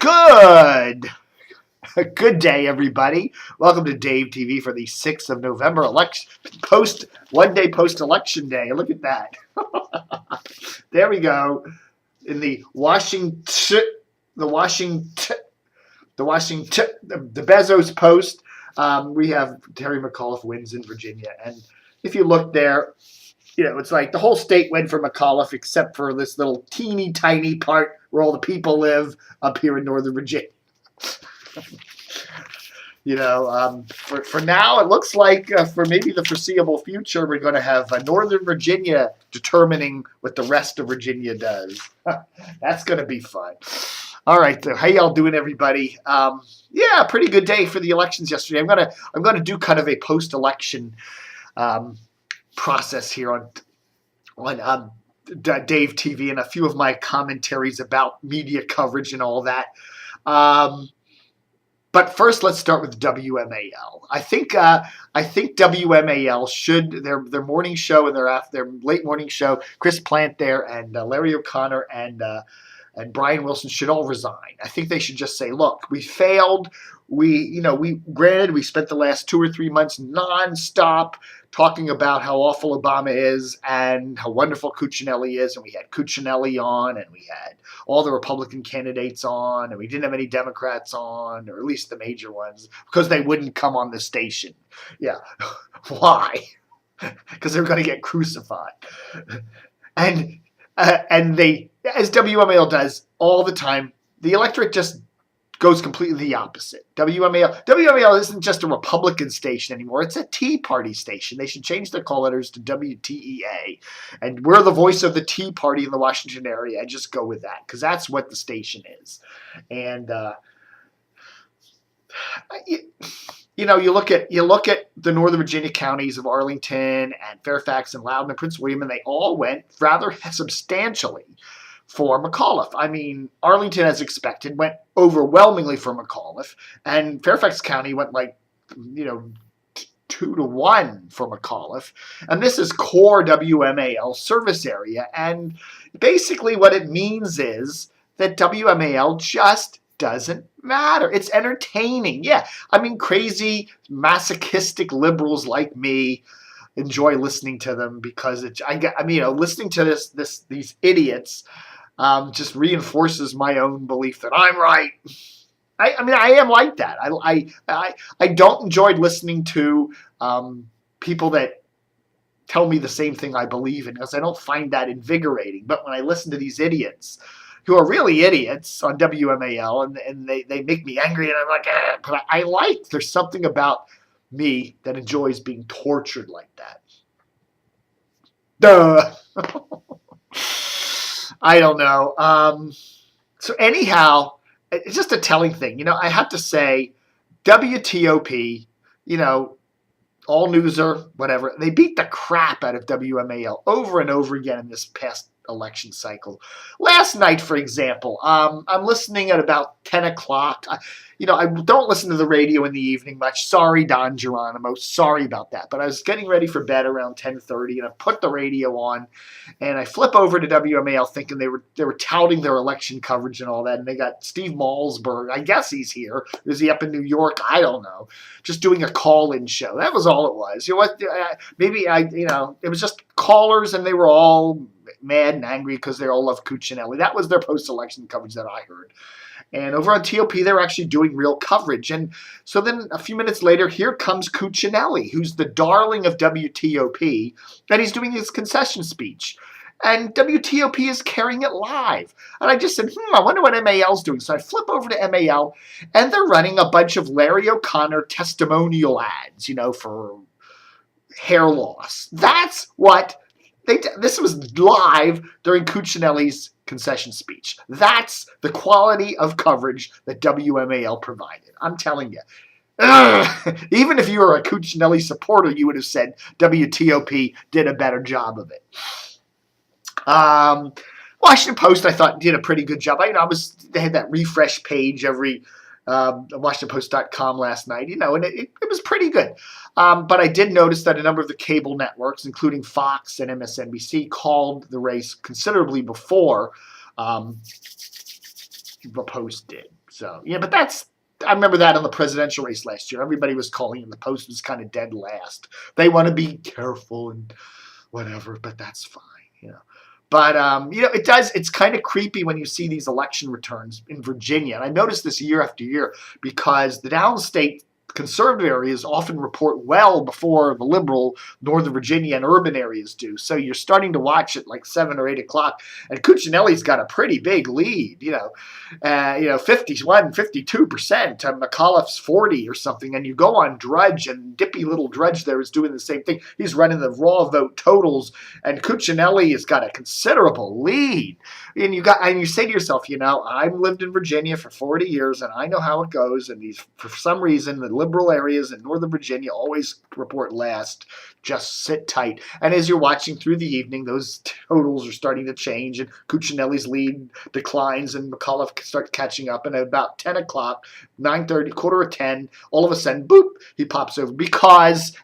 Good. Good day, everybody. Welcome to Dave TV for the 6th of November one day post-election day. Look at that. There we go. In the Bezos Post, we have Terry McAuliffe wins in Virginia. And if you look there, it's like the whole state went for McAuliffe except for this little teeny tiny part where all the people live up here in Northern Virginia. For now, it looks like for maybe the foreseeable future, we're going to have Northern Virginia determining what the rest of Virginia does. That's going to be fun. All right, how y'all doing, everybody? Yeah, pretty good day for the elections yesterday. I'm gonna do kind of a post-election process here on Dave TV and a few of my commentaries about media coverage and all that. But first, let's start with WMAL. I think WMAL should their morning show and their late morning show. Chris Plant there and Larry O'Connor and Brian Wilson should all resign. I think they should just say, "Look, we failed. We spent the last 2 or 3 months nonstop talking about how awful Obama is and how wonderful Cuccinelli is, and we had Cuccinelli on, and we had all the Republican candidates on, and we didn't have any Democrats on, or at least the major ones, because they wouldn't come on the station." Yeah, why? Because they're going to get crucified, and they, as WMAL does all the time, the electorate just goes completely the opposite. WMAL isn't just a Republican station anymore. It's a Tea Party station. They should change their call letters to WTEA. And we're the voice of the Tea Party in the Washington area. I just go with that because that's what the station is. And you look at the Northern Virginia counties of Arlington and Fairfax and Loudoun and Prince William, and they all went rather substantially for McAuliffe. I mean, Arlington, as expected, went overwhelmingly for McAuliffe, and Fairfax County went 2-1 for McAuliffe. And this is core WMAL service area, and basically what it means is that WMAL just doesn't matter. It's entertaining. Yeah, I mean, crazy, masochistic liberals like me enjoy listening to them because listening to these idiots just reinforces my own belief that I'm right. I am like that. I don't enjoy listening to people that tell me the same thing I believe in because I don't find that invigorating. But when I listen to these idiots who are really idiots on WMAL and they make me angry and I'm like, but there's something about me that enjoys being tortured like that. Duh. I don't know. So anyhow, it's just a telling thing. I have to say, WTOP, all news or whatever, they beat the crap out of WMAL over and over again in this past election cycle. Last night, for example, I'm listening at about 10 o'clock. I don't listen to the radio in the evening much. Sorry, Don Geronimo. Sorry about that. But I was getting ready for bed around 10:30, and I put the radio on, and I flip over to WMAL thinking they were touting their election coverage and all that, and they got Steve Malzberg. I guess he's here. Is he up in New York? I don't know. Just doing a call-in show. That was all it was. You know what? It was just callers, and they were all mad and angry because they all love Cuccinelli. That was their post-election coverage that I heard. And over on TOP, they were actually doing real coverage. And so then a few minutes later, here comes Cuccinelli, who's the darling of WTOP, and he's doing his concession speech. And WTOP is carrying it live. And I just said, I wonder what MAL's doing. So I flip over to MAL, and they're running a bunch of Larry O'Connor testimonial ads, for hair loss. That's what this was live during Cuccinelli's concession speech. That's the quality of coverage that WMAL provided. I'm telling you. Even if you were a Cuccinelli supporter, you would have said WTOP did a better job of it. Washington Post, I thought, did a pretty good job. They had that refresh page every WashingtonPost.com last night, and it was pretty good. But I did notice that a number of the cable networks, including Fox and MSNBC, called the race considerably before the Post did. So, yeah, but I remember that in the presidential race last year. Everybody was calling and the Post was kind of dead last. They want to be careful and whatever, but that's fine, But, it's kind of creepy when you see these election returns in Virginia. And I noticed this year after year because the downstate conservative areas often report well before the liberal Northern Virginia and urban areas do. So you're starting to watch at like 7 or 8 o'clock, and Cuccinelli's got a pretty big lead, 51, 52%. McAuliffe's 40 or something, and you go on Drudge, and dippy little Drudge there is doing the same thing. He's running the raw vote totals, and Cuccinelli has got a considerable lead. And you say to yourself, I've lived in Virginia for 40 years, and I know how it goes. And for some reason, the liberal areas in Northern Virginia always report last. Just sit tight. And as you're watching through the evening, those totals are starting to change, and Cuccinelli's lead declines, and McAuliffe starts catching up. And at about 10 o'clock, 9:30, quarter of 10, all of a sudden, boop, he pops over because,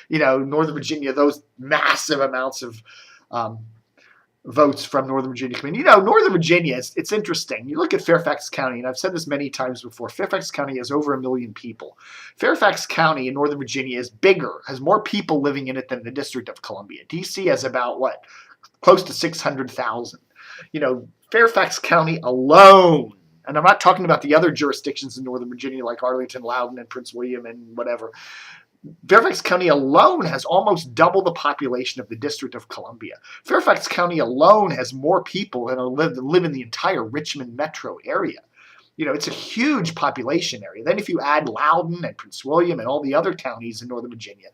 Northern Virginia, those massive amounts of votes from Northern Virginia come in. Northern Virginia, it's interesting. You look at Fairfax County, and I've said this many times before, Fairfax County has over 1 million people. Fairfax County in Northern Virginia is bigger, has more people living in it than the District of Columbia. D.C. has about, close to 600,000. Fairfax County alone, and I'm not talking about the other jurisdictions in Northern Virginia like Arlington, Loudoun, and Prince William and whatever. Fairfax County alone has almost double the population of the District of Columbia. Fairfax County alone has more people than live in the entire Richmond metro area. It's a huge population area. Then if you add Loudoun and Prince William and all the other counties in Northern Virginia,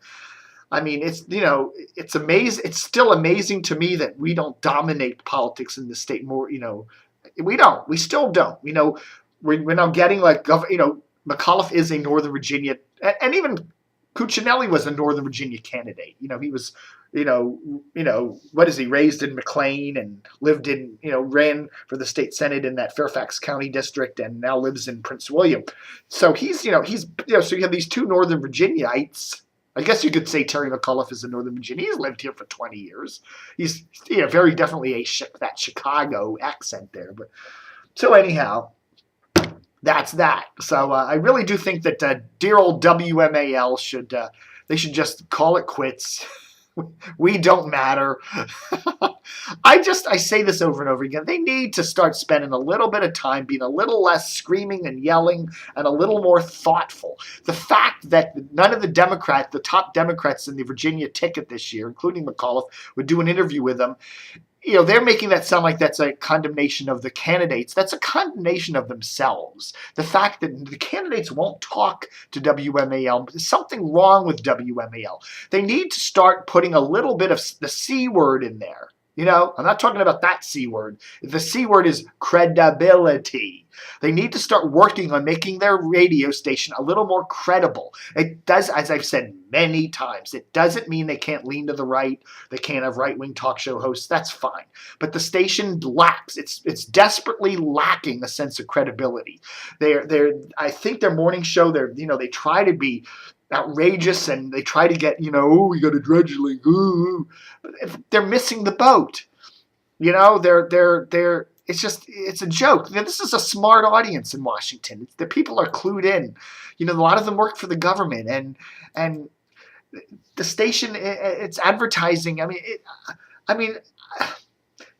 it's amazing. It's still amazing to me that we don't dominate politics in the state more. We don't. We still don't. We're now getting McAuliffe is a Northern Virginia, and even Cuccinelli was a Northern Virginia candidate. He was, what is he, raised in McLean and lived in, ran for the state Senate in that Fairfax County district and now lives in Prince William. So so you have these two Northern Virginiaites. I guess you could say Terry McAuliffe is a Northern Virginia. He's lived here for 20 years. He's, very definitely that Chicago accent there. But so anyhow, that's that. So I really do think that dear old WMAL should just call it quits. We don't matter. I say this over and over again. They need to start spending a little bit of time being a little less screaming and yelling and a little more thoughtful. The fact that none of the top Democrats in the Virginia ticket this year, including McAuliffe, would do an interview with them. They're making that sound like that's a condemnation of the candidates. That's a condemnation of themselves. The fact that the candidates won't talk to WMAL, there's something wrong with WMAL. They need to start putting a little bit of the C word in there. I'm not talking about that C word. The C word is credibility. They need to start working on making their radio station a little more credible. It does, as I've said many times, it doesn't mean they can't lean to the right. They can't have right-wing talk show hosts. That's fine. But the station lacks. It's desperately lacking a sense of credibility. I think their morning show, they try to be outrageous and they try to get, we got a Drudge link. But they're missing the boat. It's a joke. This is a smart audience in Washington. The people are clued in. A lot of them work for the government, and the station, it's advertising.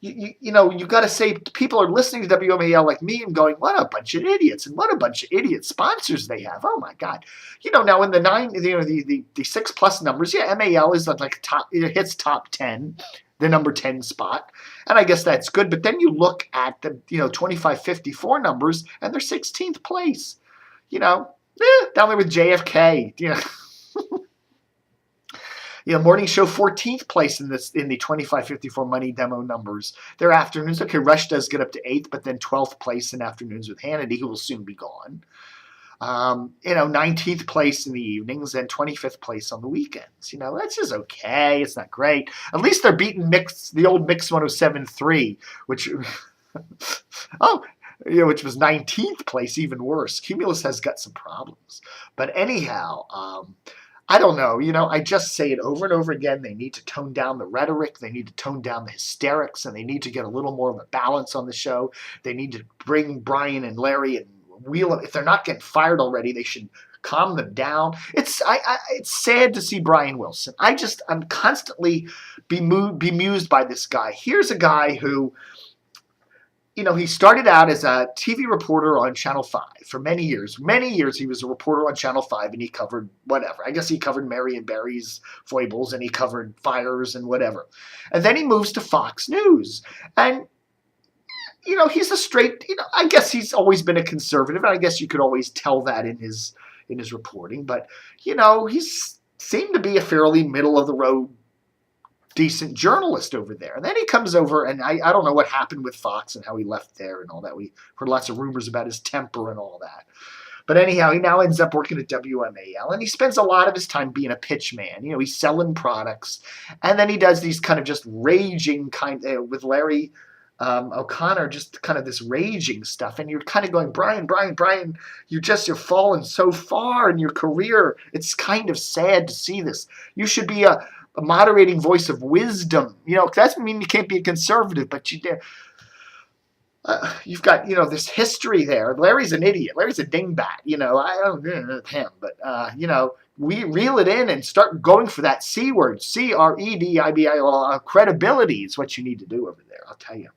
You got to say people are listening to WMAL like me and going, what a bunch of idiots, and what a bunch of idiot sponsors they have. Oh my God. Now in the the 6+ numbers, MAL is like top, it hits top 10, the number 10 spot. And I guess that's good. But then you look at the, 25-54 numbers and they're 16th place, down there with JFK, morning show 14th place in the 25-54 money demo numbers. Their afternoons, okay, Rush does get up to 8th, but then 12th place in afternoons with Hannity, who will soon be gone. 19th place in the evenings and 25th place on the weekends. That's just okay. It's not great. At least they're beating the old Mix 107.3, which, which was 19th place, even worse. Cumulus has got some problems. But anyhow, I don't know. I just say it over and over again. They need to tone down the rhetoric. They need to tone down the hysterics, and they need to get a little more of a balance on the show. They need to bring Brian and Larry and wheel them. If they're not getting fired already, they should calm them down. It's sad to see Brian Wilson. I'm constantly bemused by this guy. Here's a guy who, he started out as a TV reporter on Channel 5 for many years. Many years he was a reporter on Channel 5, and he covered whatever. I guess he covered Marion Barry's foibles, and he covered fires and whatever. And then he moves to Fox News. And, he's a straight, I guess he's always been a conservative, and I guess you could always tell that in his reporting. But, he's seemed to be a fairly middle-of-the-road decent journalist over there. And then he comes over, and I don't know what happened with Fox and how he left there and all that. We heard lots of rumors about his temper and all that. But anyhow, he now ends up working at WMAL, and he spends a lot of his time being a pitch man. He's selling products, and then he does these kind of just raging with Larry O'Connor, just kind of this raging stuff. And you're kind of going, Brian, you're falling so far in your career. It's kind of sad to see this. You should be a moderating voice of wisdom. That doesn't mean you can't be a conservative, but you've got, this history there. Larry's an idiot. Larry's a dingbat. I don't know him, but, we reel it in and start going for that C word, CREDIBIL. Credibility is what you need to do over there, I'll tell you.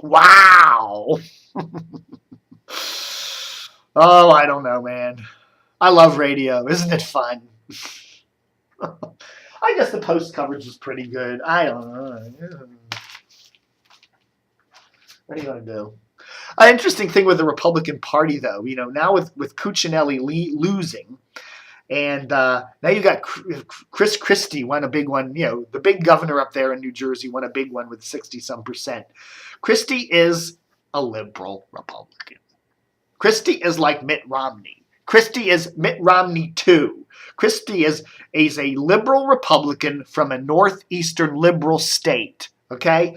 Wow. Oh, I don't know, man. I love radio. Isn't it fun? I guess the post coverage was pretty good. I don't know. What are you going to do? An interesting thing with the Republican Party, though, now with Cuccinelli losing, and now you got Chris Christie won a big one. The big governor up there in New Jersey won a big one with 60-some%. Christie is a liberal Republican. Christie is like Mitt Romney. Christie is Mitt Romney too. Christie is a liberal Republican from a northeastern liberal state. Okay?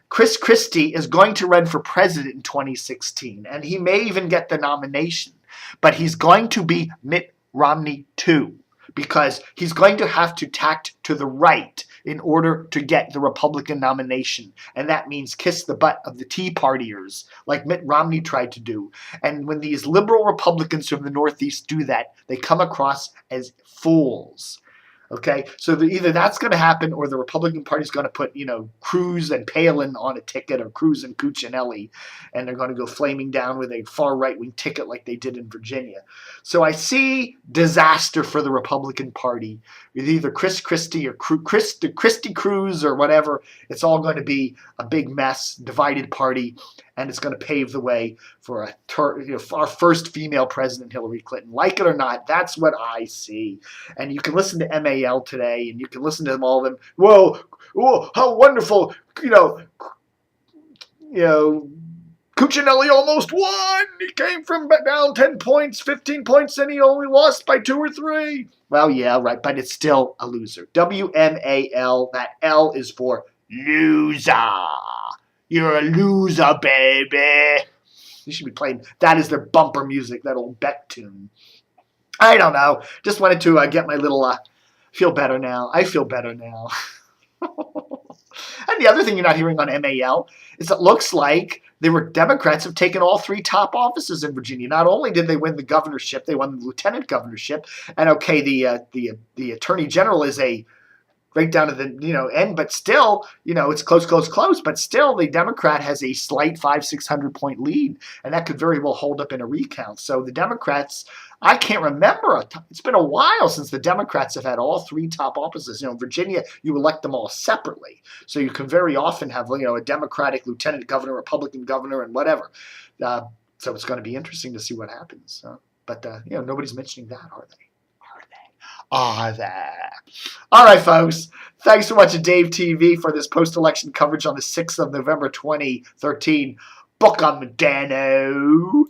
Chris Christie is going to run for president in 2016, and he may even get the nomination. But he's going to be Mitt Romney too, because he's going to have to tact to the right in order to get the Republican nomination. And that means kiss the butt of the Tea Partiers, like Mitt Romney tried to do. And when these liberal Republicans from the Northeast do that, they come across as fools. Okay, so either that's going to happen, or the Republican Party is going to put, Cruz and Palin on a ticket, or Cruz and Cuccinelli, and they're going to go flaming down with a far right-wing ticket like they did in Virginia. So I see disaster for the Republican Party with either Chris Christie or Christie Cruz or whatever. It's all going to be a big mess, divided party, and it's going to pave the way for our first female president, Hillary Clinton. Like it or not, that's what I see. And you can listen to MAL today, and you can listen to them all. Them, whoa, how wonderful! Cuccinelli almost won. He came from down 10 points, 15 points, and he only lost by 2 or 3. Well, yeah, right, but it's still a loser. WMAL. That L is for loser. You're a loser, baby. You should be playing. That is their bumper music, that old Beck tune. I don't know. Just wanted to get my little feel better now. I feel better now. And the other thing you're not hearing on MAL is it looks like Democrats have taken all 3 top offices in Virginia. Not only did they win the governorship, they won the lieutenant governorship. And okay, the attorney general is right down to the end, but still, it's close. But still, the Democrat has a slight 500-600 point lead, and that could very well hold up in a recount. So the Democrats, I can't remember. It's been a while since the Democrats have had all 3 top offices. In Virginia, you elect them all separately, so you can very often have a Democratic lieutenant governor, Republican governor, and whatever. So it's going to be interesting to see what happens. But nobody's mentioning that, are they? Are there? All right, folks. Thanks so much to Dave TV for this post-election coverage on the 6th of November, 2013. Book 'em, Dano.